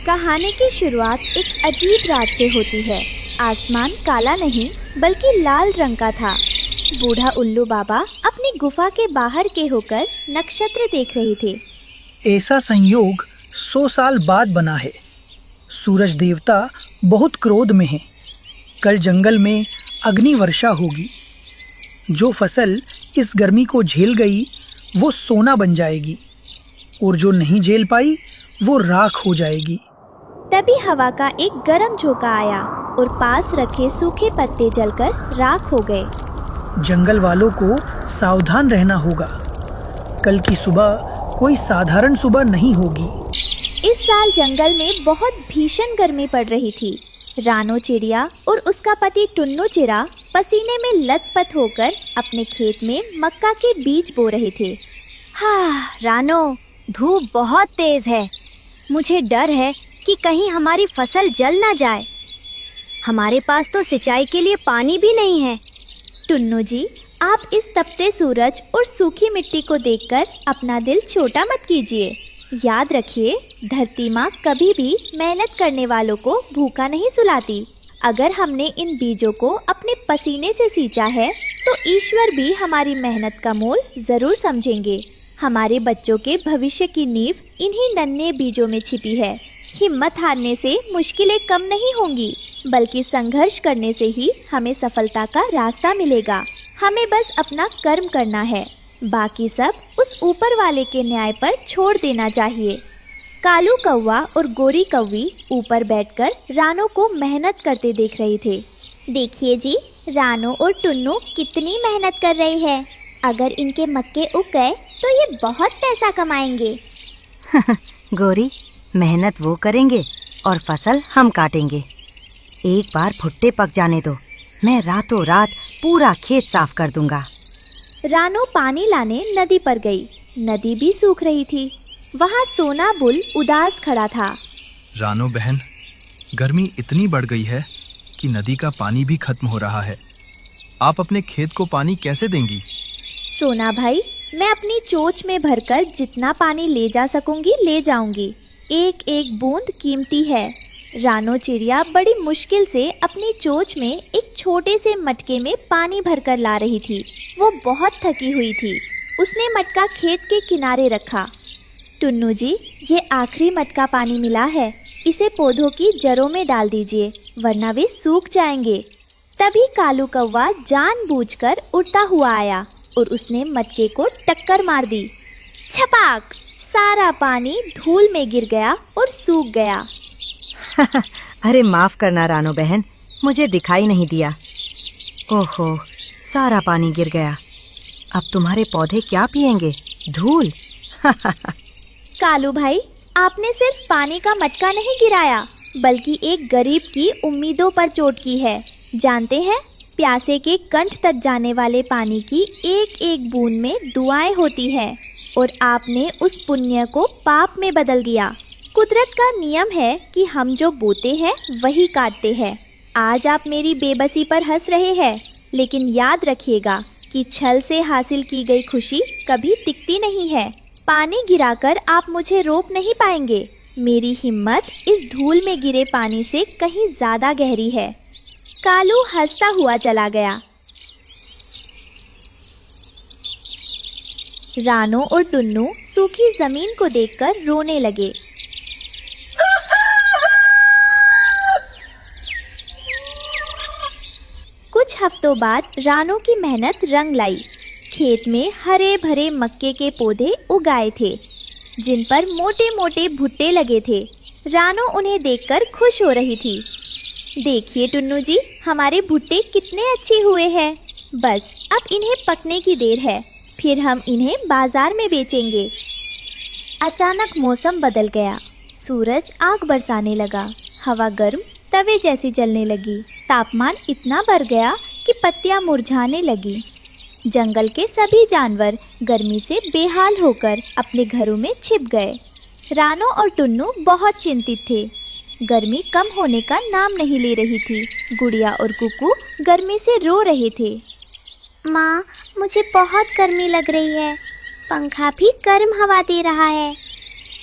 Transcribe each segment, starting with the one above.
कहानी की शुरुआत एक अजीब रात से होती है। आसमान काला नहीं बल्कि लाल रंग का था। बूढ़ा उल्लू बाबा अपनी गुफा के बाहर के होकर नक्षत्र देख रहे थे। ऐसा संयोग 100 साल बाद बना है। सूरज देवता बहुत क्रोध में हैं। कल जंगल में अग्नि वर्षा होगी। जो फसल इस गर्मी को झेल गई वो सोना बन जाएगी और जो नहीं झेल पाई वो राख हो जाएगी। तभी हवा का एक गर्म झोंका आया और पास रखे सूखे पत्ते जलकर राख हो गए। जंगल वालों को सावधान रहना होगा। कल की सुबह कोई साधारण सुबह नहीं होगी। इस साल जंगल में बहुत भीषण गर्मी पड़ रही थी। रानो चिड़िया और उसका पति टुन्नू चिड़ा पसीने में लथपथ होकर अपने खेत में मक्का के बीज बो रहे थे। हाँ रानो, धूप बहुत तेज है। मुझे डर है कि कहीं हमारी फसल जल ना जाए। हमारे पास तो सिंचाई के लिए पानी भी नहीं है। टुन्नू जी, आप इस तपते सूरज और सूखी मिट्टी को देखकर अपना दिल छोटा मत कीजिए। याद रखिए, धरती माँ कभी भी मेहनत करने वालों को भूखा नहीं सुलाती। अगर हमने इन बीजों को अपने पसीने से सींचा है तो ईश्वर भी हमारी मेहनत का मोल जरूर समझेंगे। हमारे बच्चों के भविष्य की नींव इन्हीं नन्हे बीजों में छिपी है। हिम्मत हारने से मुश्किलें कम नहीं होंगी, बल्कि संघर्ष करने से ही हमें सफलता का रास्ता मिलेगा। हमें बस अपना कर्म करना है, बाकी सब उस ऊपर वाले के न्याय पर छोड़ देना चाहिए। कालू कौवा और गोरी कौवी ऊपर बैठकर रानो को मेहनत करते देख रहे थे। देखिए जी, रानो और टुन्नू कितनी मेहनत कर रही है। अगर इनके मक्के उग गए तो ये बहुत पैसा कमाएंगे। गोरी, मेहनत वो करेंगे और फसल हम काटेंगे। एक बार भुट्टे पक जाने दो, मैं रातों रात पूरा खेत साफ कर दूंगा। रानो पानी लाने नदी पर गई। नदी भी सूख रही थी। वहाँ सोना बुल उदास खड़ा था। रानो बहन, गर्मी इतनी बढ़ गई है कि नदी का पानी भी खत्म हो रहा है। आप अपने खेत को पानी कैसे देंगी? सोना भाई, मैं अपनी चोंच में भरकर जितना पानी ले जा सकूंगी ले जाऊंगी। एक एक बूंद कीमती है। रानो चिड़िया बड़ी मुश्किल से अपनी चोंच में एक छोटे से मटके में पानी भरकर ला रही थी। वो बहुत थकी हुई थी। उसने मटका खेत के किनारे रखा। टुन्नू जी, ये आखिरी मटका पानी मिला है। इसे पौधों की जड़ों में डाल दीजिए, वरना वे सूख जाएंगे। तभी कालू कौवा जानबूझकर उड़ता हुआ आया और उसने मटके को टक्कर मार दी। छपाक! सारा पानी धूल में गिर गया और सूख गया। अरे माफ करना रानो बहन, मुझे दिखाई नहीं दिया। ओहो, सारा पानी गिर गया। अब तुम्हारे पौधे क्या पिएंगे? धूल। कालू भाई, आपने सिर्फ पानी का मटका नहीं गिराया, बल्कि एक गरीब की उम्मीदों पर चोट की है। जानते हैं, प्यासे के कंठ तक जाने वाले पानी की एक एक बूंद में दुआएं होती है, और आपने उस पुण्य को पाप में बदल दिया। कुदरत का नियम है कि हम जो बोते हैं वही काटते हैं। आज आप मेरी बेबसी पर हंस रहे हैं, लेकिन याद रखिएगा कि छल से हासिल की गई खुशी कभी टिकती नहीं है। पानी गिराकर आप मुझे रोक नहीं पाएंगे। मेरी हिम्मत इस धूल में गिरे पानी से कहीं ज्यादा गहरी है। कालू हंसता हुआ चला गया। रानो और टुन्नू सूखी जमीन को देखकर रोने लगे। कुछ हफ्तों बाद रानो की मेहनत रंग लाई। खेत में हरे भरे मक्के के पौधे उगाए थे, जिन पर मोटे मोटे भुट्टे लगे थे। रानो उन्हें देखकर खुश हो रही थी। देखिए टुन्नू जी, हमारे भुट्टे कितने अच्छे हुए हैं। बस अब इन्हें पकने की देर है, फिर हम इन्हें बाजार में बेचेंगे। अचानक मौसम बदल गया। सूरज आग बरसाने लगा। हवा गर्म तवे जैसी जलने लगी। तापमान इतना बढ़ गया कि पत्तियां मुरझाने लगी। जंगल के सभी जानवर गर्मी से बेहाल होकर अपने घरों में छिप गए। रानो और टुन्नू बहुत चिंतित थे। गर्मी कम होने का नाम नहीं ले रही थी। गुड़िया और कुकू गर्मी से रो रहे थे। माँ, मुझे बहुत गर्मी लग रही है। पंखा भी गर्म हवा दे रहा है।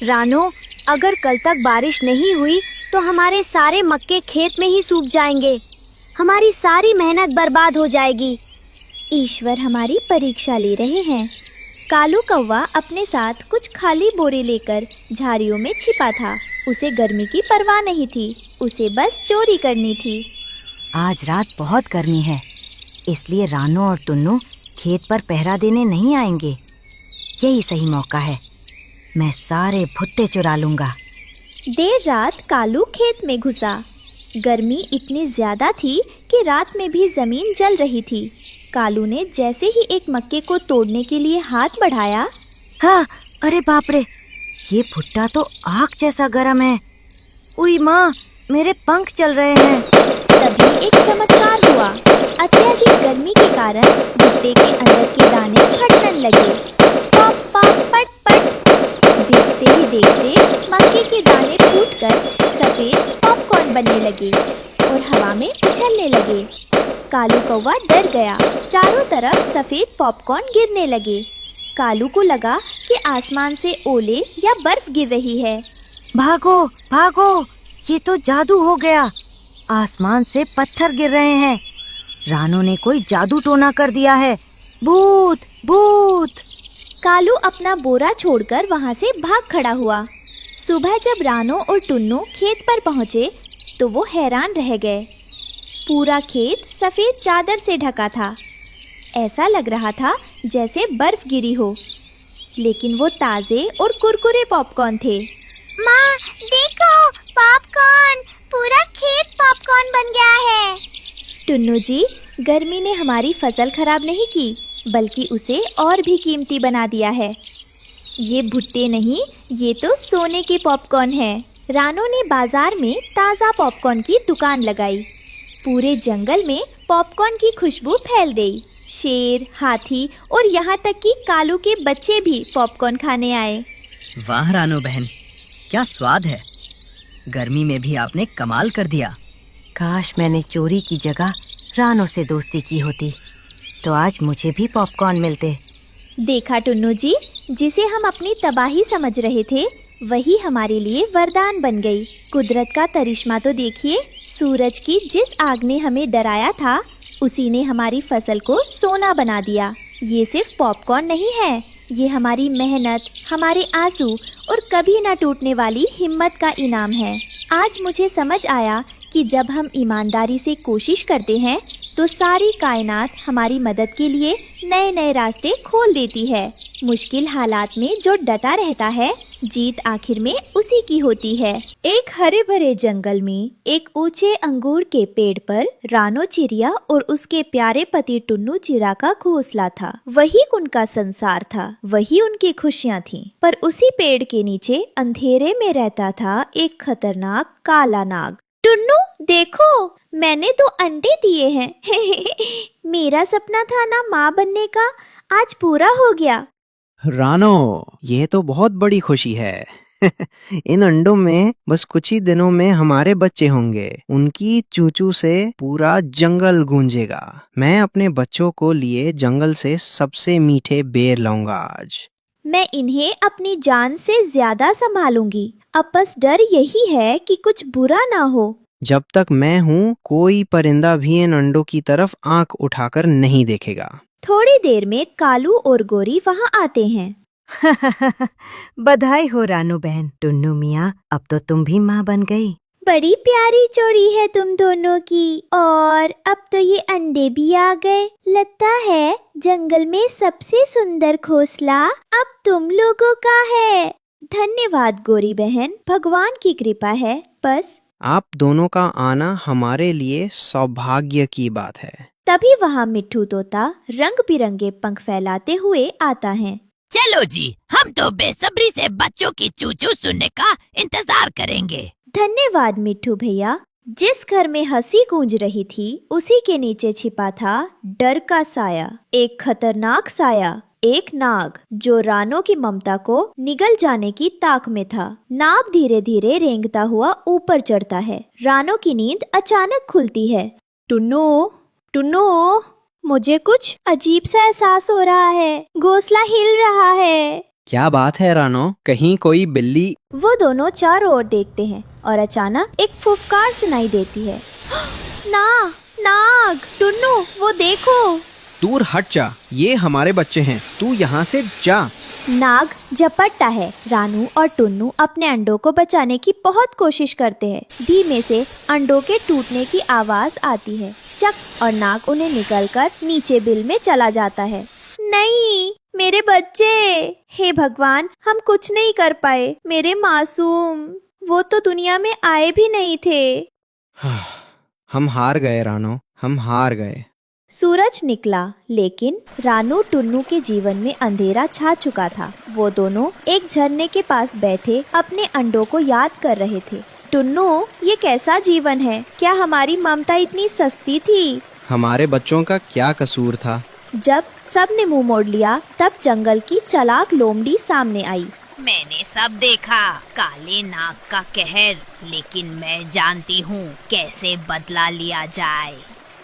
रानो, अगर कल तक बारिश नहीं हुई तो हमारे सारे मक्के खेत में ही सूख जाएंगे। हमारी सारी मेहनत बर्बाद हो जाएगी। ईश्वर हमारी परीक्षा ले रहे हैं। कालू कौवा अपने साथ कुछ खाली बोरे लेकर झाड़ियों में छिपा था। उसे गर्मी की परवाह नहीं थी, उसे बस चोरी करनी थी। आज रात बहुत गर्मी है, इसलिए रानो और टुन्नू खेत पर पहरा देने नहीं आएंगे। यही सही मौका है, मैं सारे भुट्टे चुरा लूंगा। देर रात कालू खेत में घुसा। गर्मी इतनी ज्यादा थी कि रात में भी जमीन जल रही थी। कालू ने जैसे ही एक मक्के को तोड़ने के लिए हाथ बढ़ाया, हाँ, अरे बाप रे, ये भुट्टा तो आग जैसा गर्म है। उई माँ, मेरे पंख चल रहे हैं। तभी एक चमत्कार हुआ। अत्यधिक गर्मी के कारण भुट्टे के अंदर के दाने फटने लगे। पॉप पॉप पट पट। देखते ही देखते मक्के के दाने फूटकर सफेद पॉपकॉर्न बनने लगे और हवा में उछलने लगे। कालू कौवा डर गया। चारों तरफ सफेद पॉपकॉर्न गिरने लगे। कालू को लगा कि आसमान से ओले या बर्फ गिर रही है। भागो भागो, ये तो जादू हो गया। आसमान से पत्थर गिर रहे हैं। रानो ने कोई जादू टोना कर दिया है। भूत भूत। कालू अपना बोरा छोड़कर वहां से भाग खड़ा हुआ। सुबह जब रानो और टुन्नू खेत पर पहुंचे तो वो हैरान रह गए। पूरा खेत सफेद चादर से ढका था। ऐसा लग रहा था जैसे बर्फ गिरी हो, लेकिन वो ताजे और कुरकुरे पॉपकॉर्न थे। माँ देखो, पॉपकॉर्न, पूरा खेत पॉपकॉर्न बन गया है। टुन्नू जी, गर्मी ने हमारी फसल खराब नहीं की, बल्कि उसे और भी कीमती बना दिया है। ये भुट्टे नहीं, ये तो सोने के पॉपकॉर्न हैं। रानो ने बाजार में ताज़ा पॉपकॉर्न की दुकान लगाई। पूरे जंगल में पॉपकॉर्न की खुशबू फैल गई। शेर, हाथी और यहाँ तक कि कालू के बच्चे भी पॉपकॉर्न खाने आए। वाह रानो बहन, क्या स्वाद है। गर्मी में भी आपने कमाल कर दिया। काश मैंने चोरी की जगह रानो से दोस्ती की होती, तो आज मुझे भी पॉपकॉर्न मिलते। देखा टुन्नू जी, जिसे हम अपनी तबाही समझ रहे थे वही हमारे लिए वरदान बन गई। कुदरत का करिश्मा तो देखिए। सूरज की जिस आग ने हमें डराया था, उसी ने हमारी फसल को सोना बना दिया। ये सिर्फ पॉपकॉर्न नहीं है, ये हमारी मेहनत, हमारे आंसू और कभी ना टूटने वाली हिम्मत का इनाम है। आज मुझे समझ आया कि जब हम ईमानदारी से कोशिश करते हैं तो सारी कायनात हमारी मदद के लिए नए नए रास्ते खोल देती है। मुश्किल हालात में जो डटा रहता है, जीत आखिर में उसी की होती है। एक हरे भरे जंगल में एक ऊंचे अंगूर के पेड़ पर रानो चिड़िया और उसके प्यारे पति टुन्नू चिड़ा का घोंसला था। वही उनका संसार था, वही उनकी खुशियाँ थीं। पर उसी पेड़ के नीचे अंधेरे में रहता था एक खतरनाक काला नाग। टुन्नू देखो, मैंने 2 अंडे दिए हैं। मेरा सपना था ना माँ बनने का, आज पूरा हो गया। रानो, ये तो बहुत बड़ी खुशी है। इन अंडों में बस कुछ ही दिनों में हमारे बच्चे होंगे। उनकी चूचू से पूरा जंगल गूंजेगा। मैं अपने बच्चों को लिए जंगल से सबसे मीठे बेर लाऊंगा आज। मैं इन्हें अपनी जान से ज्यादा संभालूंगी। अब बस डर यही है कि कुछ बुरा ना हो। जब तक मैं हूँ, कोई परिंदा भी इन अंडों की तरफ आंख उठाकर नहीं देखेगा। थोड़ी देर में कालू और गोरी वहाँ आते हैं। बधाई हो रानो बहन। टुन्नू मियाँ, अब तो तुम भी माँ बन गई। बड़ी प्यारी जोड़ी है तुम दोनों की। और अब तो ये अंडे भी आ गए। लगता है जंगल में सबसे सुंदर घोंसला अब तुम लोगों का है। धन्यवाद गोरी बहन, भगवान की कृपा है बस। आप दोनों का आना हमारे लिए सौभाग्य की बात है। तभी वहाँ मिट्ठू तोता रंग बिरंगे पंख फैलाते हुए आता है। चलो जी, हम तो बेसब्री से बच्चों की चूचू सुनने का इंतजार करेंगे। धन्यवाद मिट्ठू भैया। जिस घर में हंसी गूंज रही थी, उसी के नीचे छिपा था डर का साया। एक खतरनाक साया, एक नाग जो रानो की ममता को निगल जाने की ताक में था। नाग धीरे धीरे रेंगता हुआ ऊपर चढ़ता है। रानो की नींद अचानक खुलती है। टुन्नू, टुन्नू, मुझे कुछ अजीब सा एहसास हो रहा है। घोंसला हिल रहा है। क्या बात है रानो, कहीं कोई बिल्ली? वो दोनों चारों ओर देखते हैं और अचानक एक फुफकार सुनाई देती है। नाग, टुन्नू, वो देखो। दूर हट जा, ये हमारे बच्चे हैं, तू यहाँ से जा। नाग झपटता है। रानू और टुन्नू अपने अंडों को बचाने की बहुत कोशिश करते हैं। धीमे से अंडों के टूटने की आवाज आती है। चक, और नाग उन्हें निकलकर नीचे बिल में चला जाता है। नहीं, मेरे बच्चे! हे भगवान, हम कुछ नहीं कर पाए। मेरे मासूम, वो तो दुनिया में आए भी नहीं थे। हम हार गए रानो, हम हार गए। सूरज निकला, लेकिन रानू टुन्नू के जीवन में अंधेरा छा चुका था। वो दोनों एक झरने के पास बैठे अपने अंडों को याद कर रहे थे। टुन्नू, ये कैसा जीवन है? क्या हमारी ममता इतनी सस्ती थी? हमारे बच्चों का क्या कसूर था? जब सब ने मुंह मोड़ लिया, तब जंगल की चालाक लोमड़ी सामने आई। मैंने सब देखा, काले नाग का कहर, लेकिन मैं जानती हूँ कैसे बदला लिया जाए।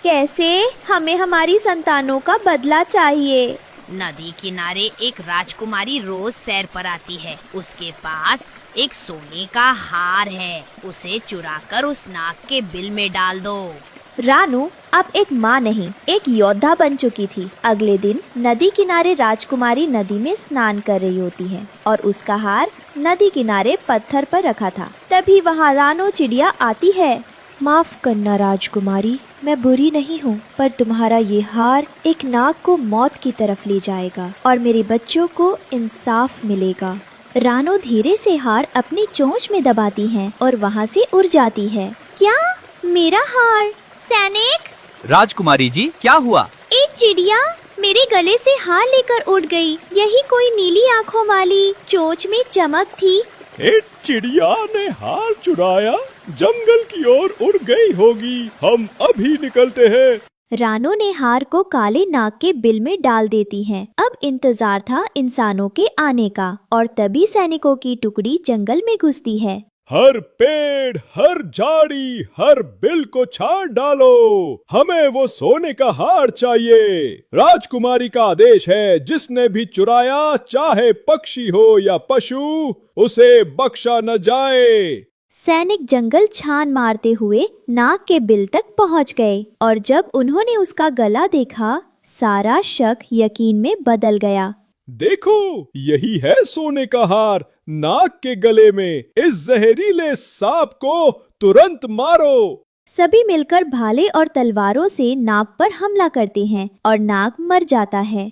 कैसे? हमें हमारी संतानों का बदला चाहिए। नदी किनारे एक राजकुमारी रोज सैर पर आती है। उसके पास एक सोने का हार है। उसे चुराकर उस नाग के बिल में डाल दो। रानू अब एक माँ नहीं, एक योद्धा बन चुकी थी। अगले दिन नदी किनारे राजकुमारी नदी में स्नान कर रही होती है और उसका हार नदी किनारे पत्थर पर रखा था। तभी वहाँ रानो चिड़िया आती है। माफ करना राजकुमारी, मैं बुरी नहीं हूँ, पर तुम्हारा ये हार एक नाग को मौत की तरफ ले जाएगा और मेरे बच्चों को इंसाफ मिलेगा। रानो धीरे से हार अपनी चोंच में दबाती है और वहाँ से उड़ जाती है। क्या? मेरा हार? सैनिक! राजकुमारी जी, क्या हुआ? एक चिड़िया मेरे गले से हार लेकर उड़ गई। यही कोई नीली आँखों वाली, चोंच में चमक थी। एक चिड़िया ने हार चुराया, जंगल की ओर उड़ गई होगी। हम अभी निकलते हैं। रानो ने हार को काले नाग के बिल में डाल देती है। अब इंतजार था इंसानों के आने का और तभी सैनिकों की टुकड़ी जंगल में घुसती है। हर पेड़, हर झाड़ी, हर बिल को छाड़ डालो। हमें वो सोने का हार चाहिए। राजकुमारी का आदेश है, जिसने भी चुराया, चाहे पक्षी हो या पशु, उसे बख्शा न जाए। सैनिक जंगल छान मारते हुए नाग के बिल तक पहुंच गए और जब उन्होंने उसका गला देखा, सारा शक यकीन में बदल गया। देखो, यही है सोने का हार नाग के गले में। इस जहरीले सांप को तुरंत मारो। सभी मिलकर भाले और तलवारों से नाग पर हमला करते हैं और नाग मर जाता है।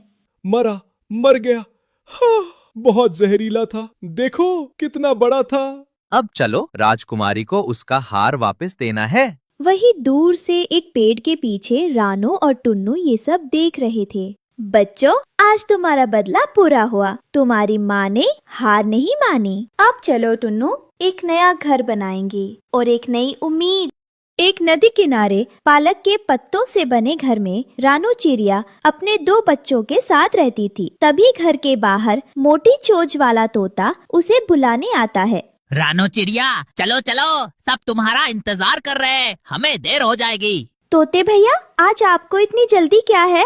मर गया। हाँ, बहुत जहरीला था। देखो कितना बड़ा था। अब चलो, राजकुमारी को उसका हार वापस देना है। वही दूर से एक पेड़ के पीछे रानो और टुन्नू ये सब देख रहे थे। बच्चों, आज तुम्हारा बदला पूरा हुआ। तुम्हारी माँ ने हार नहीं मानी। अब चलो टुन्नू, एक नया घर बनाएंगे और एक नई उम्मीद। एक नदी किनारे पालक के पत्तों से बने घर में रानो चिड़िया अपने 2 बच्चों के साथ रहती थी। तभी घर के बाहर मोटी चोंच वाला तोता उसे बुलाने आता है। रानो चिड़िया, चलो चलो, सब तुम्हारा इंतजार कर रहे हैं, हमें देर हो जाएगी। तोते भैया, आज आपको इतनी जल्दी क्या है?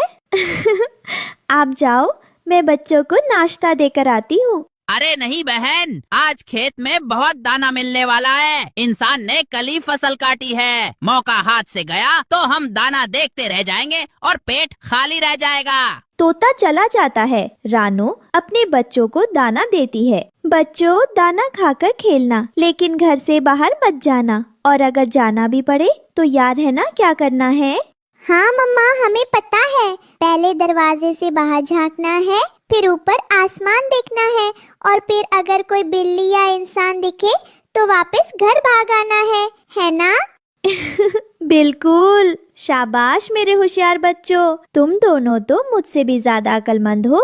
आप जाओ, मैं बच्चों को नाश्ता देकर आती हूँ। अरे नहीं बहन, आज खेत में बहुत दाना मिलने वाला है। इंसान ने कल ही फसल काटी है। मौका हाथ से गया तो हम दाना देखते रह जाएंगे और पेट खाली रह जाएगा। तोता चला जाता है। रानो अपने बच्चों को दाना देती है। बच्चों, दाना खाकर खेलना, लेकिन घर से बाहर मत जाना, और अगर जाना भी पड़े तो याद है ना क्या करना है? हाँ मम्मा, हमें पता है। पहले दरवाजे से बाहर झांकना है, फिर ऊपर आसमान देखना है, और फिर अगर कोई बिल्ली या इंसान दिखे तो वापस घर भाग आना है ना? बिल्कुल, शाबाश मेरे होशियार बच्चों। तुम दोनों तो मुझसे भी ज्यादा अक्लमंद हो।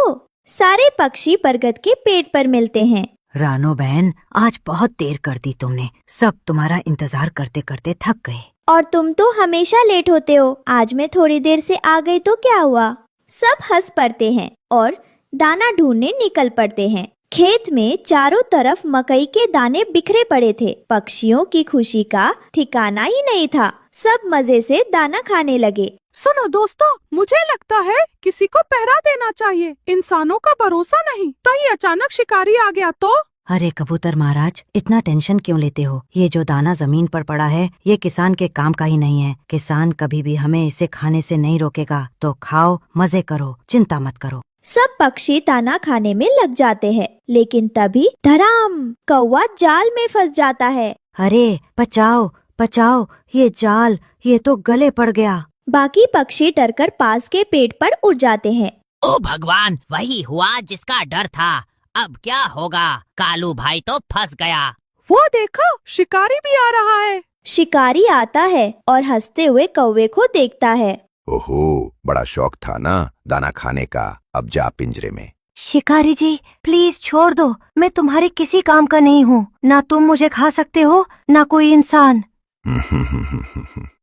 सारे पक्षी बरगद के पेड़ पर मिलते हैं। रानो बहन, आज बहुत देर कर दी तुमने। सब तुम्हारा इंतजार करते करते थक गए। और तुम तो हमेशा लेट होते हो। आज मैं थोड़ी देर से आ गई तो क्या हुआ? सब हंस पड़ते हैं और दाना ढूंढने निकल पड़ते हैं। खेत में चारों तरफ मकई के दाने बिखरे पड़े थे। पक्षियों की खुशी का ठिकाना ही नहीं था। सब मजे से दाना खाने लगे। सुनो दोस्तों, मुझे लगता है किसी को पहरा देना चाहिए। इंसानों का भरोसा नहीं। कहीं अचानक शिकारी आ गया तो? अरे कबूतर महाराज, इतना टेंशन क्यों लेते हो? ये जो दाना जमीन पर पड़ा है, ये किसान के काम का ही नहीं है। किसान कभी भी हमें इसे खाने से नहीं रोकेगा। तो खाओ, मजे करो, चिंता मत करो। सब पक्षी दाना खाने में लग जाते हैं, लेकिन तभी धड़ाम, कौवा जाल में फंस जाता है। अरे बचाओ बचाओ, ये जाल, ये तो गले पड़ गया। बाकी पक्षी डरकर पास के पेड़ पर उड़ जाते हैं। ओ भगवान, वही हुआ जिसका डर था। अब क्या होगा? कालू भाई तो फंस गया। वो देखो, शिकारी भी आ रहा है। शिकारी आता है और हंसते हुए कौवे को देखता है। ओहो, बड़ा शौक था ना दाना खाने का, अब जा पिंजरे में। शिकारी जी प्लीज छोड़ दो, मैं तुम्हारे किसी काम का नहीं हूँ। ना तुम मुझे खा सकते हो, ना कोई इंसान।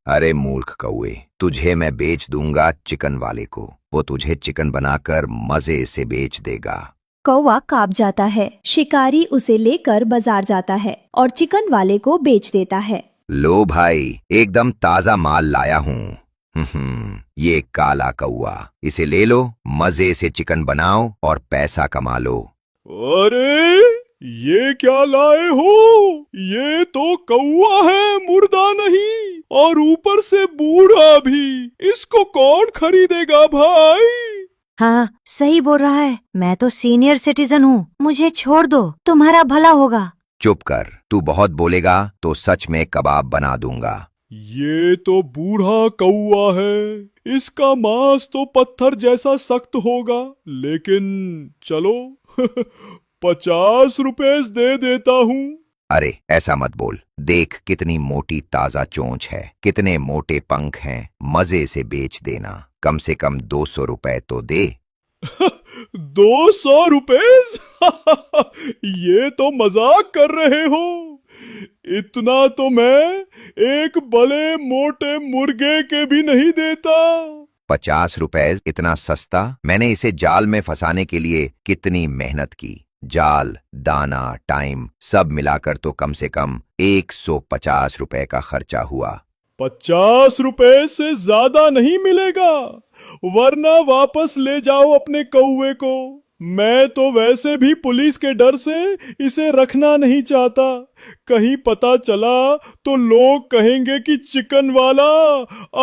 अरे मूर्ख कौवे, तुझे मैं बेच दूंगा चिकन वाले को। वो तुझे चिकन बनाकर मजे से बेच देगा। कौवा कांप जाता है। शिकारी उसे लेकर बाजार जाता है और चिकन वाले को बेच देता है। लो भाई, एकदम ताजा माल लाया हूँ। ये काला कौवा, इसे ले लो, मजे से चिकन बनाओ और पैसा कमा लो। अरे ये क्या लाए हो? ये तो कौवा है, मुर्दा नहीं, और ऊपर से बूढ़ा भी। इसको कौन खरीदेगा भाई? हाँ सही बोल रहा है, मैं तो सीनियर सिटीजन हूँ, मुझे छोड़ दो, तुम्हारा भला होगा। चुप कर, तू बहुत बोलेगा तो सच में कबाब बना दूंगा। ये तो बूढ़ा कौवा है, इसका मांस तो पत्थर जैसा सख्त होगा, लेकिन चलो 50 रुपए दे देता हूँ। अरे ऐसा मत बोल, देख कितनी मोटी ताजा चोंच है, कितने मोटे पंख हैं, मजे से बेच देना। कम से कम 200 रुपए तो दे। 200 रुपए? ये तो मजाक कर रहे हो। इतना तो मैं एक बड़े मोटे मुर्गे के भी नहीं देता। 50 रुपए इतना सस्ता? मैंने इसे जाल में फंसाने के लिए कितनी मेहनत की। जाल, दाना, टाइम सब मिलाकर तो कम से कम 150 रुपए का खर्चा हुआ। 50 रुपए से ज्यादा नहीं मिलेगा, वरना वापस ले जाओ अपने कौवे को। मैं तो वैसे भी पुलिस के डर से इसे रखना नहीं चाहता। कहीं पता चला तो लोग कहेंगे कि चिकन वाला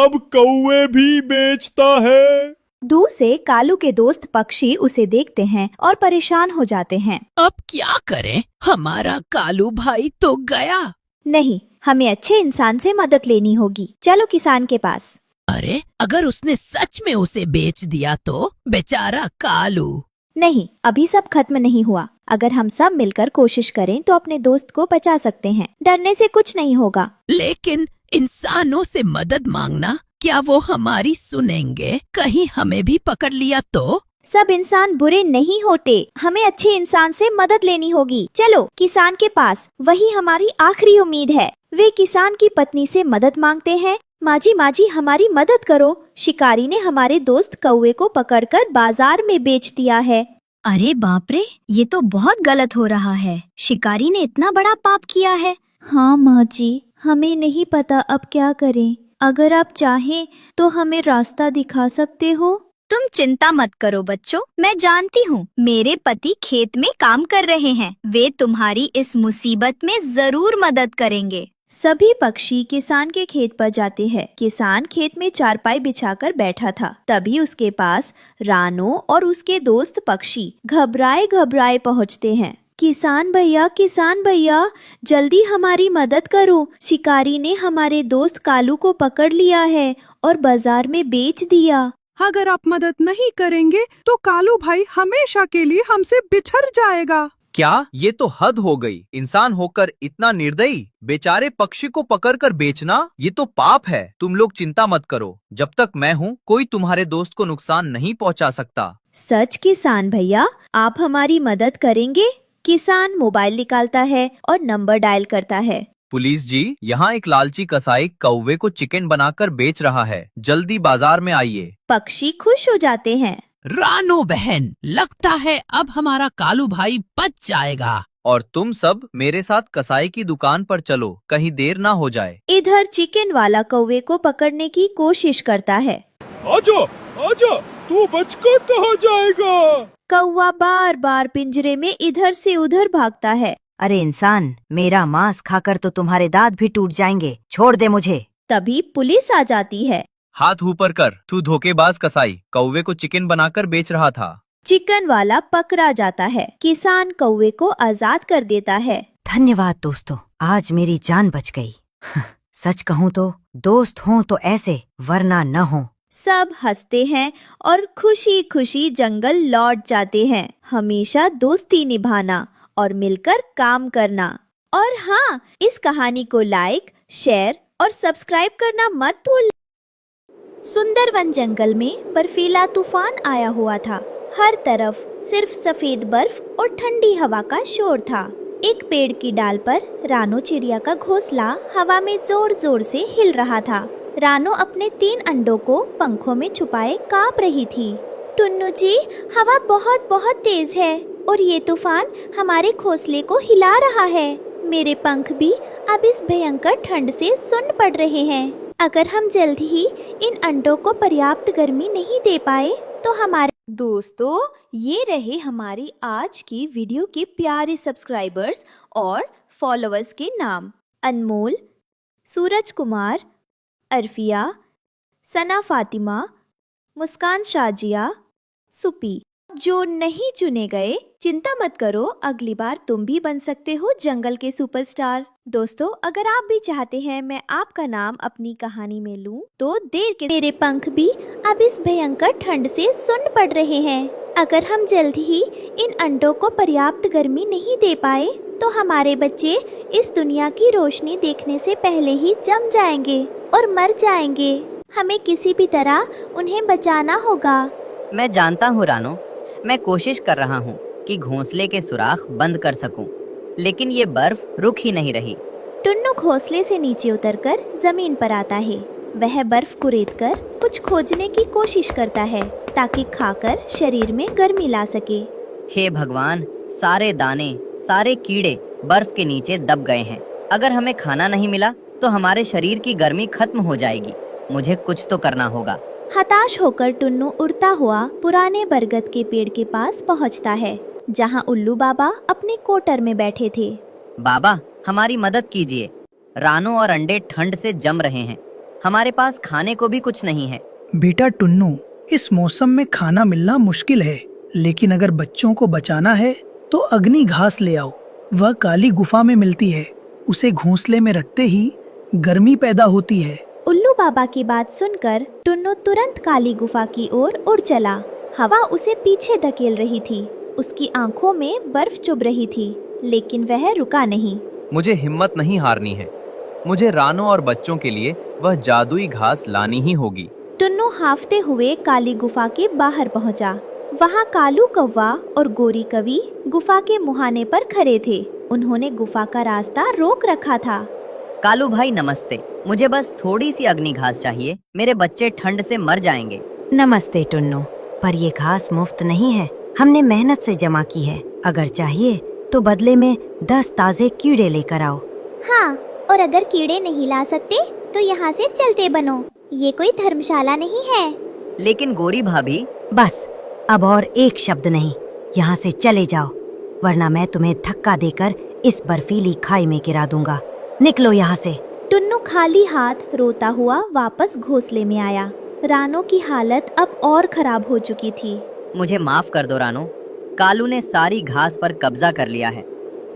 अब कौवे भी बेचता है। दूर से कालू के दोस्त पक्षी उसे देखते हैं और परेशान हो जाते हैं। अब क्या करें? हमारा कालू भाई तो गया। नहीं, हमें अच्छे इंसान से मदद लेनी होगी। चलो किसान के पास। अरे अगर उसने सच में उसे बेच दिया तो? बेचारा कालू। नहीं, अभी सब खत्म नहीं हुआ। अगर हम सब मिलकर कोशिश करें तो अपने दोस्त को बचा सकते हैं। डरने से कुछ नहीं होगा। लेकिन इंसानों से मदद मांगना, क्या वो हमारी सुनेंगे? कहीं हमें भी पकड़ लिया तो? सब इंसान बुरे नहीं होते, हमें अच्छे इंसान से मदद लेनी होगी। चलो किसान के पास, वही हमारी आखिरी उम्मीद है। वे किसान की पत्नी से मदद मांगते हैं। माँ जी हमारी मदद करो, शिकारी ने हमारे दोस्त कौवे को पकड़कर बाजार में बेच दिया है। अरे बाप रे, ये तो बहुत गलत हो रहा है। शिकारी ने इतना बड़ा पाप किया है। हाँ माँ जी, हमें नहीं पता अब क्या करें। अगर आप चाहें तो हमें रास्ता दिखा सकते हो। तुम चिंता मत करो बच्चों, मैं जानती हूँ मेरे पति खेत में काम कर रहे हैं। वे तुम्हारी इस मुसीबत में जरूर मदद करेंगे। सभी पक्षी किसान के खेत पर जाते हैं। किसान खेत में चारपाई बिछाकर बैठा था। तभी उसके पास रानो और उसके दोस्त पक्षी घबराए घबराए पहुँचते हैं। किसान भैया, जल्दी हमारी मदद करो। शिकारी ने हमारे दोस्त कालू को पकड़ लिया है और बाजार में बेच दिया। अगर आप मदद नहीं करेंगे तो कालू भाई हमेशा के लिए हमसे बिछड़ जाएगा। क्या? ये तो हद हो गई। इंसान होकर इतना निर्दयी, बेचारे पक्षी को पकड़कर बेचना, ये तो पाप है। तुम लोग चिंता मत करो, जब तक मैं हूँ कोई तुम्हारे दोस्त को नुकसान नहीं पहुँचा सकता। सच किसान भैया, आप हमारी मदद करेंगे? किसान मोबाइल निकालता है और नंबर डायल करता है। पुलिस जी, यहाँ एक लालची कसाई कौवे को चिकन बनाकर बेच रहा है, जल्दी बाजार में आइए। पक्षी खुश हो जाते हैं। रानो बहन, लगता है अब हमारा कालू भाई बच जाएगा। और तुम सब मेरे साथ कसाई की दुकान पर चलो, कहीं देर ना हो जाए। इधर चिकन वाला कौवे को पकड़ने की कोशिश करता है। आजा आजा, तू बचकर कहाँ जाएगा? कौवा बार बार पिंजरे में इधर से उधर भागता है। अरे इंसान, मेरा मांस खाकर तो तुम्हारे दांत भी टूट जाएंगे, छोड़ दे मुझे। तभी पुलिस आ जाती है। हाथ ऊपर कर, तू धोखेबाज कसाई, कौवे को चिकन बनाकर बेच रहा था। चिकन वाला पकड़ा जाता है। किसान कौवे को आजाद कर देता है। धन्यवाद दोस्तों, आज मेरी जान बच गई। सच कहूँ तो दोस्त हों तो ऐसे, वरना न हो। सब हंसते हैं और खुशी खुशी जंगल लौट जाते हैं। हमेशा दोस्ती निभाना और मिलकर काम करना। और हाँ, इस कहानी को लाइक, शेयर और सब्सक्राइब करना मत भूल। सुंदरवन जंगल में बर्फीला तूफान आया हुआ था। हर तरफ सिर्फ सफेद बर्फ और ठंडी हवा का शोर था। एक पेड़ की डाल पर रानो चिड़िया का घोंसला हवा में जोर जोर से हिल रहा था। रानो अपने 3 अंडों को पंखों में छुपाए कांप रही थी। टुन्नू जी, हवा बहुत बहुत तेज है और ये तूफान हमारे घोंसले को हिला रहा है। मेरे पंख भी अब इस भयंकर ठंड से सुन्न पड़ रहे हैं। अगर हम जल्द ही इन अंडों को पर्याप्त गर्मी नहीं दे पाए तो हमारे दोस्तों, ये रहे हमारी आज की वीडियो के प्यारे सब्सक्राइबर्स और फॉलोअर्स के नाम। अनमोल, सूरज कुमार, अरफिया, सना फातिमा, मुस्कान शाजिया, सुपी। जो नहीं चुने गए, चिंता मत करो, अगली बार तुम भी बन सकते हो जंगल के सुपरस्टार। दोस्तों, अगर आप भी चाहते हैं मैं आपका नाम अपनी कहानी में लूं, तो देर के मेरे पंख भी अब इस भयंकर ठंड से सुन्न पड़ रहे हैं। अगर हम जल्द ही इन अंडों को पर्याप्त गर्मी नहीं दे पाए तो हमारे बच्चे इस दुनिया की रोशनी देखने से पहले ही जम जाएंगे और मर जाएंगे। हमें किसी भी तरह उन्हें बचाना होगा। मैं जानता हूँ रानो, मैं कोशिश कर रहा हूँ कि घोंसले के सुराख बंद कर सकूं, लेकिन ये बर्फ रुक ही नहीं रही। टुन्नू घोंसले से नीचे उतरकर जमीन पर आता है। वह बर्फ को रेतकर कुछ खोजने की कोशिश करता है ताकि खाकर शरीर में गर्मी ला सके। हे भगवान, सारे दाने, सारे कीड़े बर्फ के नीचे दब गए हैं। अगर हमें खाना नहीं मिला तो हमारे शरीर की गर्मी खत्म हो जाएगी। मुझे कुछ तो करना होगा। हताश होकर टुन्नू उड़ता हुआ पुराने बरगद के पेड़ के पास पहुंचता है, जहां उल्लू बाबा अपने कोटर में बैठे थे। बाबा, हमारी मदद कीजिए। रानो और अंडे ठंड से जम रहे हैं। हमारे पास खाने को भी कुछ नहीं है। बेटा टुन्नू, इस मौसम में खाना मिलना मुश्किल है, लेकिन अगर बच्चों को बचाना है तो अग्नि घास ले आओ। वह काली गुफा में मिलती है। उसे घोंसले में रखते ही गर्मी पैदा होती है। उल्लू बाबा की बात सुनकर टुन्नू तुरंत काली गुफा की ओर उड़ चला। हवा उसे पीछे धकेल रही थी। उसकी आंखों में बर्फ चुभ रही थी, लेकिन वह रुका नहीं। मुझे हिम्मत नहीं हारनी है। मुझे रानो और बच्चों के लिए वह जादुई घास लानी ही होगी। टुन्नू हाफते हुए काली गुफा के बाहर पहुंचा। वहां कालू कौवा और गोरी कवि गुफा के मुहाने पर खड़े थे। उन्होंने गुफा का रास्ता रोक रखा था। कालू भाई नमस्ते, मुझे बस थोड़ी सी अग्नि घास चाहिए। मेरे बच्चे ठंड से मर जाएंगे। नमस्ते टुन्नू, पर ये घास मुफ्त नहीं है, हमने मेहनत से जमा की है। अगर चाहिए तो बदले में 10 ताजे कीड़े लेकर आओ। हाँ, और अगर कीड़े नहीं ला सकते तो यहाँ से चलते बनो। ये कोई धर्मशाला नहीं है। लेकिन गोरी भाभी। बस, अब और एक शब्द नहीं, यहाँ से चले जाओ, वरना मैं तुम्हें धक्का देकर इस बर्फीली खाई में गिरा दूंगा। निकलो यहाँ से। टुन्नू खाली हाथ रोता हुआ वापस घोंसले में आया। रानो की हालत अब और खराब हो चुकी थी। मुझे माफ कर दो रानो, कालू ने सारी घास पर कब्जा कर लिया है।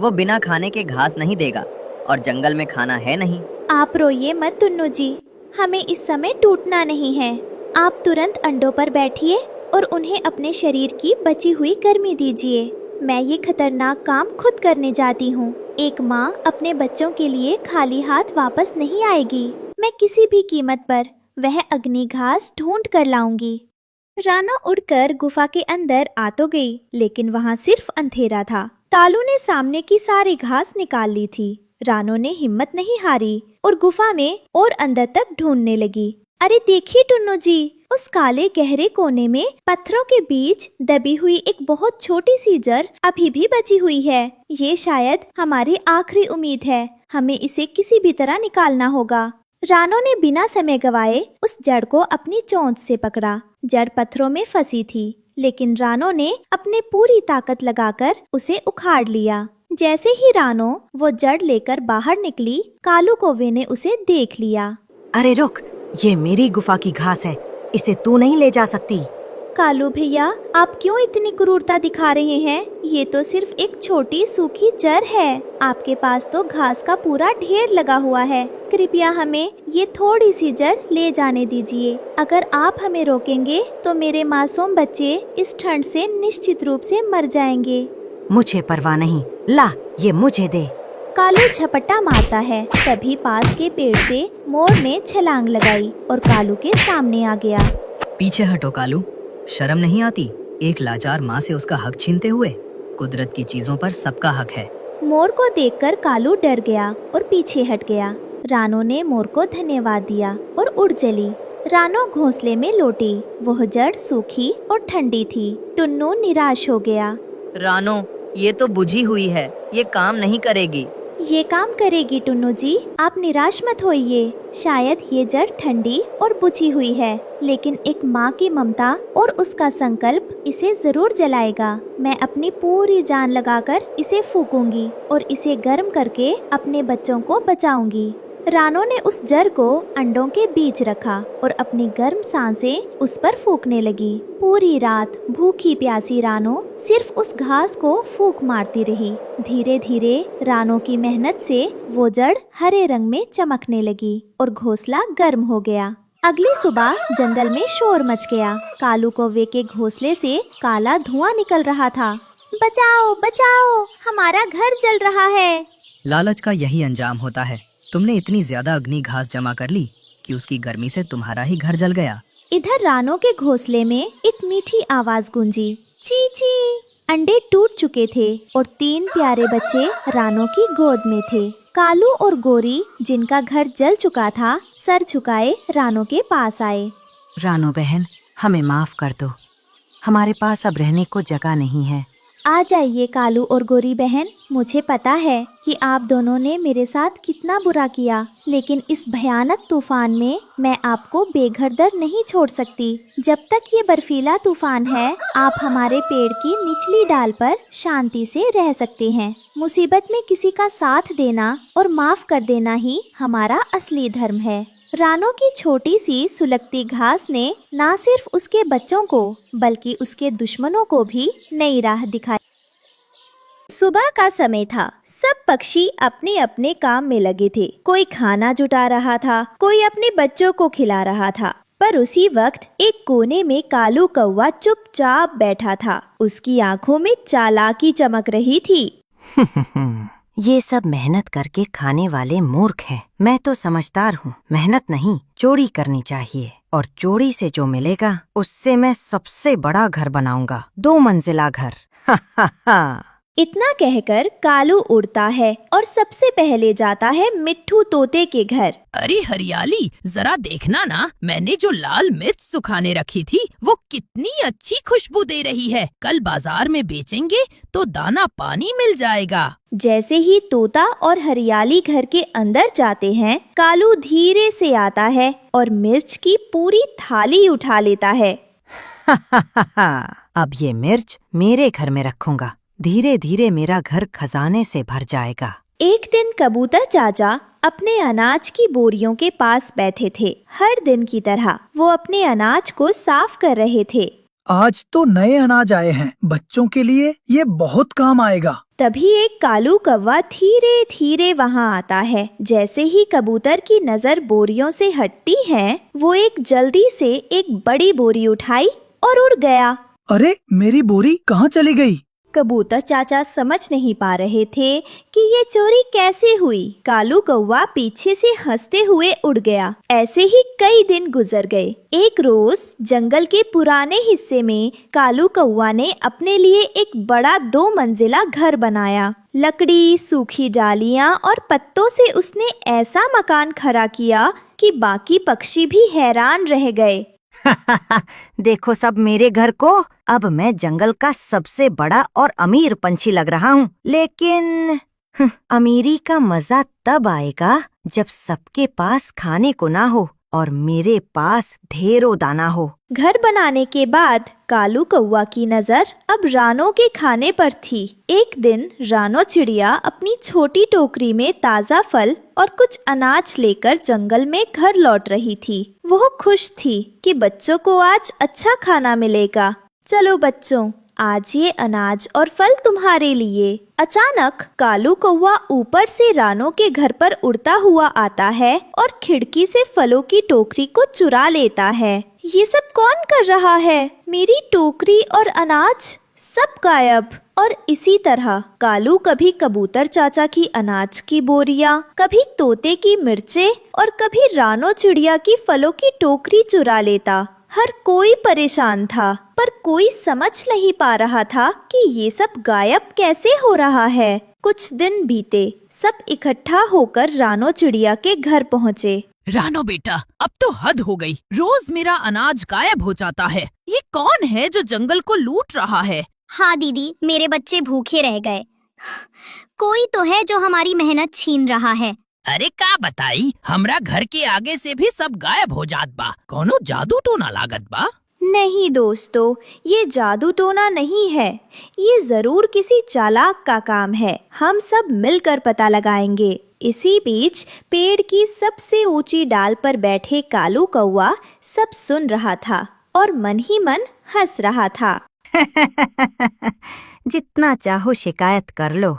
वो बिना खाने के घास नहीं देगा और जंगल में खाना है नहीं। आप रोइए मत टुन्नू जी, हमें इस समय टूटना नहीं है। आप तुरंत अंडों पर बैठिए और उन्हें अपने शरीर की बची हुई गर्मी दीजिए। मैं ये खतरनाक काम खुद करने जाती हूँ। एक माँ अपने बच्चों के लिए खाली हाथ वापस नहीं आएगी। मैं किसी भी कीमत पर वह अग्नि घास ढूंढ कर लाऊंगी। रानो उड़कर गुफा के अंदर आ तो गई, लेकिन वहाँ सिर्फ अंधेरा था। कालू ने सामने की सारी घास निकाल ली थी। रानो ने हिम्मत नहीं हारी और गुफा में और अंदर तक ढूंढने लगी। अरे देखिए टुन्नू जी, उस काले गहरे कोने में पत्थरों के बीच दबी हुई एक बहुत छोटी सी जड़ अभी भी बची हुई है। ये शायद हमारी आखिरी उम्मीद है। हमें इसे किसी भी तरह निकालना होगा। रानो ने बिना समय गवाए उस जड़ को अपनी चोंच से पकड़ा। जड़ पत्थरों में फंसी थी, लेकिन रानो ने अपने पूरी ताकत लगाकर उसे उखाड़ लिया। जैसे ही रानो वो जड़ लेकर बाहर निकली, कालू कौवे ने उसे देख लिया। अरे रुक, ये मेरी गुफा की घास है, इसे तू नहीं ले जा सकती। कालू भैया, आप क्यों इतनी क्रूरता दिखा रहे हैं? ये तो सिर्फ एक छोटी सूखी जड़ है। आपके पास तो घास का पूरा ढेर लगा हुआ है। कृपया हमें ये थोड़ी सी जड़ ले जाने दीजिए। अगर आप हमें रोकेंगे तो मेरे मासूम बच्चे इस ठंड से निश्चित रूप से मर जाएंगे। मुझे परवाह नहीं, ला ये मुझे दे। कालू झपट्टा मारता है। तभी पास के पेड़ से मोर ने छलांग लगाई और कालू के सामने आ गया। पीछे हटो कालू, शर्म नहीं आती एक लाचार माँ से उसका हक छीनते हुए? कुदरत की चीजों पर सबका हक है। मोर को देखकर कालू डर गया और पीछे हट गया। रानो ने मोर को धन्यवाद दिया और उड़ चली। रानो घोंसले में लौटी। वह जड़ सूखी और ठंडी थी। टुन्नू निराश हो गया। रानो, ये तो बुझी हुई है, ये काम नहीं करेगी। ये काम करेगी टुन्नू जी, आप निराश मत होइए। शायद ये जड़ ठंडी और बुझी हुई है, लेकिन एक माँ की ममता और उसका संकल्प इसे जरूर जलाएगा। मैं अपनी पूरी जान लगाकर इसे फूकूंगी और इसे गर्म करके अपने बच्चों को बचाऊंगी। रानो ने उस जड़ को अंडों के बीच रखा और अपनी गर्म सांसें उस पर फूकने लगी। पूरी रात भूखी प्यासी रानो सिर्फ उस घास को फूंक मारती रही। धीरे धीरे रानो की मेहनत से वो जड़ हरे रंग में चमकने लगी और घोंसला गर्म हो गया। अगली सुबह जंगल में शोर मच गया। कालू कौवे के घोंसले से काला धुआं निकल रहा था। बचाओ बचाओ, हमारा घर जल रहा है। लालच का यही अंजाम होता है। तुमने इतनी ज्यादा अग्नि घास जमा कर ली कि उसकी गर्मी से तुम्हारा ही घर जल गया। इधर रानो के घोंसले में एक मीठी आवाज गूंजी, ची ची। अंडे टूट चुके थे और 3 प्यारे बच्चे रानो की गोद में थे। कालू और गोरी, जिनका घर जल चुका था, सर झुकाए रानो के पास आए। रानो बहन, हमें माफ कर दो, हमारे पास अब रहने को जगह नहीं है। आ जाइए कालू और गोरी बहन, मुझे पता है कि आप दोनों ने मेरे साथ कितना बुरा किया, लेकिन इस भयानक तूफान में मैं आपको बेघर दर नहीं छोड़ सकती। जब तक ये बर्फीला तूफान है, आप हमारे पेड़ की निचली डाल पर शांति से रह सकते हैं। मुसीबत में किसी का साथ देना और माफ कर देना ही हमारा असली धर्म है। रानो की छोटी सी सुलगती घास ने न सिर्फ उसके बच्चों को बल्कि उसके दुश्मनों को भी नई राह दिखाई। सुबह का समय था। सब पक्षी अपने अपने काम में लगे थे। कोई खाना जुटा रहा था, कोई अपने बच्चों को खिला रहा था। पर उसी वक्त एक कोने में कालू कौवा चुपचाप बैठा था। उसकी आंखों में चालाकी चमक रही थी। ये सब मेहनत करके खाने वाले मूर्ख हैं। मैं तो समझदार हूँ। मेहनत नहीं, चोरी करनी चाहिए, और चोरी से जो मिलेगा उससे मैं सबसे बड़ा घर बनाऊंगा, 2 मंजिला घर। इतना कहकर कालू उड़ता है और सबसे पहले जाता है मिट्ठू तोते के घर। अरे हरियाली, जरा देखना ना, मैंने जो लाल मिर्च सुखाने रखी थी वो कितनी अच्छी खुशबू दे रही है। कल बाजार में बेचेंगे तो दाना पानी मिल जाएगा। जैसे ही तोता और हरियाली घर के अंदर जाते हैं, कालू धीरे से आता है और मिर्च की पूरी थाली उठा लेता है। अब ये मिर्च मेरे घर में रखूंगा। धीरे धीरे मेरा घर खजाने से भर जाएगा। एक दिन कबूतर चाचा अपने अनाज की बोरियों के पास बैठे थे। हर दिन की तरह वो अपने अनाज को साफ कर रहे थे। आज तो नए अनाज आए हैं, बच्चों के लिए ये बहुत काम आएगा। तभी एक कालू कौवा धीरे धीरे वहाँ आता है। जैसे ही कबूतर की नजर बोरियों से हटती है, वो एक जल्दी से एक बड़ी बोरी उठाई और उड़ गया। अरे, मेरी बोरी कहाँ चली गई? कबूतर चाचा समझ नहीं पा रहे थे कि ये चोरी कैसे हुई। कालू कौवा पीछे से हंसते हुए उड़ गया। ऐसे ही कई दिन गुजर गए। एक रोज जंगल के पुराने हिस्से में कालू कौवा ने अपने लिए एक बड़ा 2 मंजिला घर बनाया। लकड़ी, सूखी डालियां और पत्तों से उसने ऐसा मकान खड़ा किया कि बाकी पक्षी भी हैरान रह गए। देखो सब मेरे घर को। अब मैं जंगल का सबसे बड़ा और अमीर पंछी लग रहा हूँ। लेकिन अमीरी का मजा तब आएगा जब सबके पास खाने को ना हो और मेरे पास ढेरों दाना हो। घर बनाने के बाद कालू कौवा की नजर अब रानो के खाने पर थी। एक दिन रानो चिड़िया अपनी छोटी टोकरी में ताजा फल और कुछ अनाज लेकर जंगल में घर लौट रही थी। वो खुश थी कि बच्चों को आज अच्छा खाना मिलेगा। चलो बच्चों, आज ये अनाज और फल तुम्हारे लिए। अचानक कालू कौवा ऊपर से रानो के घर पर उड़ता हुआ आता है और खिड़की से फलों की टोकरी को चुरा लेता है। ये सब कौन कर रहा है? मेरी टोकरी और अनाज सब गायब। और इसी तरह कालू कभी कबूतर चाचा की अनाज की बोरियां, कभी तोते की मिर्चें और कभी रानो चिड़िया की फलों की टोकरी चुरा लेता। हर कोई परेशान था, पर कोई समझ नहीं पा रहा था कि ये सब गायब कैसे हो रहा है। कुछ दिन बीते, सब इकट्ठा होकर रानो चिड़िया के घर पहुँचे। रानो बेटा, अब तो हद हो गई। रोज मेरा अनाज गायब हो जाता है। ये कौन है जो जंगल को लूट रहा है? हाँ दीदी, मेरे बच्चे भूखे रह गए। कोई तो है जो हमारी मेहनत छीन रहा है। अरे का बताई, हमरा घर के आगे से भी सब गायब हो जात बा। कोनो जादू टोना लागत बा? नहीं दोस्तों, ये जादू टोना नहीं है। ये जरूर किसी चालाक का काम है। हम सब मिलकर पता लगाएंगे। इसी बीच पेड़ की सबसे ऊंची डाल पर बैठे कालू कौवा सब सुन रहा था और मन ही मन हंस रहा था। जितना चाहो शिकायत कर लो,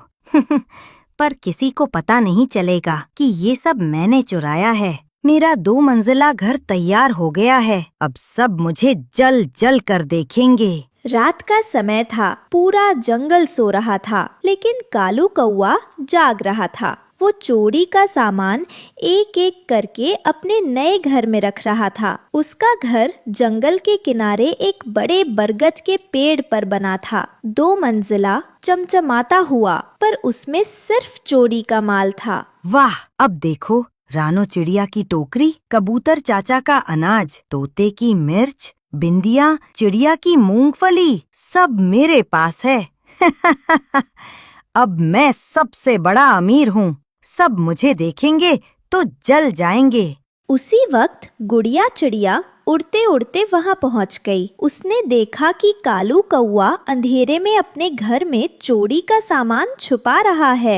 पर किसी को पता नहीं चलेगा कि ये सब मैंने चुराया है। मेरा 2 मंजिला घर तैयार हो गया है। अब सब मुझे जल जल कर देखेंगे। रात का समय था, पूरा जंगल सो रहा था, लेकिन कालू कौवा जाग रहा था। वो चोरी का सामान एक एक करके अपने नए घर में रख रहा था। उसका घर जंगल के किनारे एक बड़े बरगद के पेड़ पर बना था। 2 मंजिला, चमचमाता हुआ, पर उसमें सिर्फ चोरी का माल था। वाह! अब देखो, रानो चिड़िया की टोकरी, कबूतर चाचा का अनाज, तोते की मिर्च, बिंदिया चिड़िया की मूंगफली, सब मेरे पास है। अब मैं सबसे बड़ा अमीर हूँ। सब मुझे देखेंगे तो जल जाएंगे। उसी वक्त गुड़िया चिड़िया उड़ते उड़ते वहां पहुंच गई। उसने देखा कि कालू कौवा अंधेरे में अपने घर में चोरी का सामान छुपा रहा है।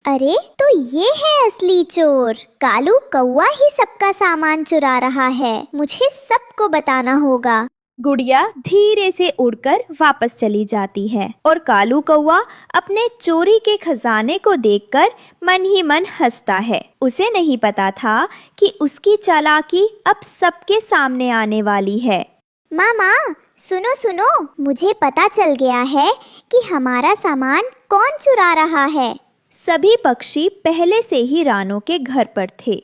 अरे, तो ये है असली चोर। कालू कौवा ही सबका सामान चुरा रहा है। मुझे सबको बताना होगा। गुड़िया धीरे से उड़कर वापस चली जाती है और कालू कौवा अपने चोरी के खजाने को देखकर मन ही मन हंसता है। उसे नहीं पता था कि उसकी चालाकी अब सबके सामने आने वाली है। मामा, सुनो सुनो, मुझे पता चल गया है कि हमारा सामान कौन चुरा रहा है। सभी पक्षी पहले से ही रानो के घर पर थे।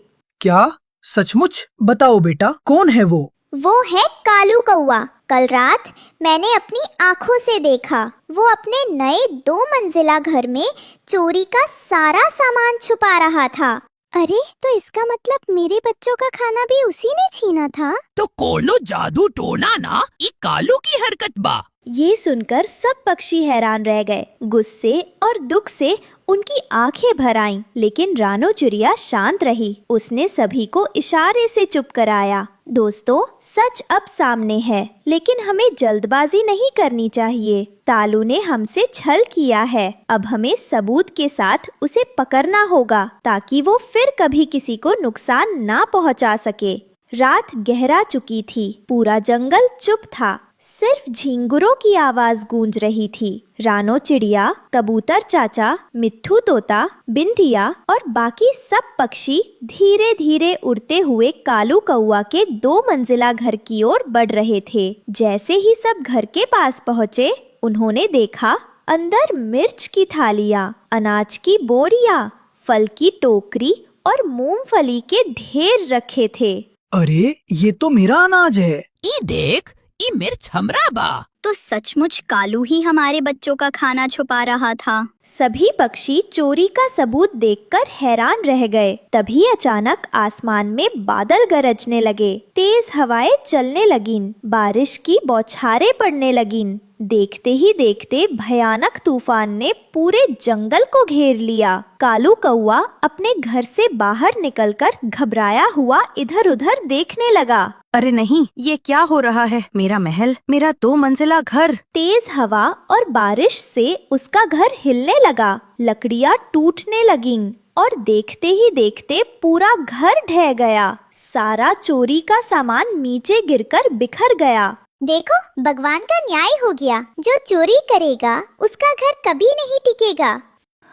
क्या? सचमुच? बताओ बेटा, कौन है वो? वो है कालू कौवा। कल रात मैंने अपनी आँखों से देखा। वो अपने नए 2 मंजिला घर में चोरी का सारा सामान छुपा रहा था। अरे, तो इसका मतलब मेरे बच्चों का खाना भी उसी ने छीना था। तो कोनो जादू टोना ना, ये कालू की हरकत बा। ये सुनकर सब पक्षी हैरान रह गए। गुस्से और दुख से उनकी आंखें भर आईं, लेकिन रानो चिड़िया शांत रही। उसने सभी को इशारे से चुप कराया। दोस्तों, सच अब सामने है, लेकिन हमें जल्दबाजी नहीं करनी चाहिए। तालू ने हमसे छल किया है। अब हमें सबूत के साथ उसे पकड़ना होगा, ताकि वो फिर कभी किसी को नुकसान ना पहुंचा सके। रात गहरा चुकी थी। पूरा जंगल चुप था। सिर्फ झिंगुरों की आवाज गूंज रही थी। रानो चिड़िया, कबूतर चाचा, मिट्ठू तोता, बिंदिया और बाकी सब पक्षी धीरे धीरे उड़ते हुए कालू कौवा के 2 मंजिला घर की ओर बढ़ रहे थे। जैसे ही सब घर के पास पहुँचे, उन्होंने देखा अंदर मिर्च की थालियाँ, अनाज की बोरियां, फल की टोकरी और मूंगफली के ढेर रखे थे। अरे, ये तो मेरा अनाज है। ई देख, ई मिर्च हमरा बा। तो सचमुच कालू ही हमारे बच्चों का खाना छुपा रहा था। सभी पक्षी चोरी का सबूत देखकर हैरान रह गए। तभी अचानक आसमान में बादल गरजने लगे। तेज हवाएं चलने लगीं, बारिश की बौछारें पड़ने लगीं। देखते ही देखते भयानक तूफान ने पूरे जंगल को घेर लिया। कालू कौआ अपने घर से बाहर निकलकर घबराया हुआ इधर उधर देखने लगा। अरे नहीं, ये क्या हो रहा है? मेरा महल, मेरा 2 मंजिला घर। तेज हवा और बारिश से उसका घर हिलने लगा, लकड़ियाँ टूटने लगीं और देखते ही देखते पूरा घर ढह गया। सारा चोरी का सामान नीचे गिरकर बिखर गया। देखो, भगवान का न्याय हो गया। जो चोरी करेगा उसका घर कभी नहीं टिकेगा।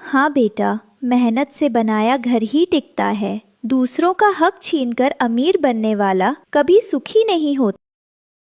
हाँ बेटा, मेहनत से बनाया घर ही टिकता है। दूसरों का हक छीनकर अमीर बनने वाला कभी सुखी नहीं होता।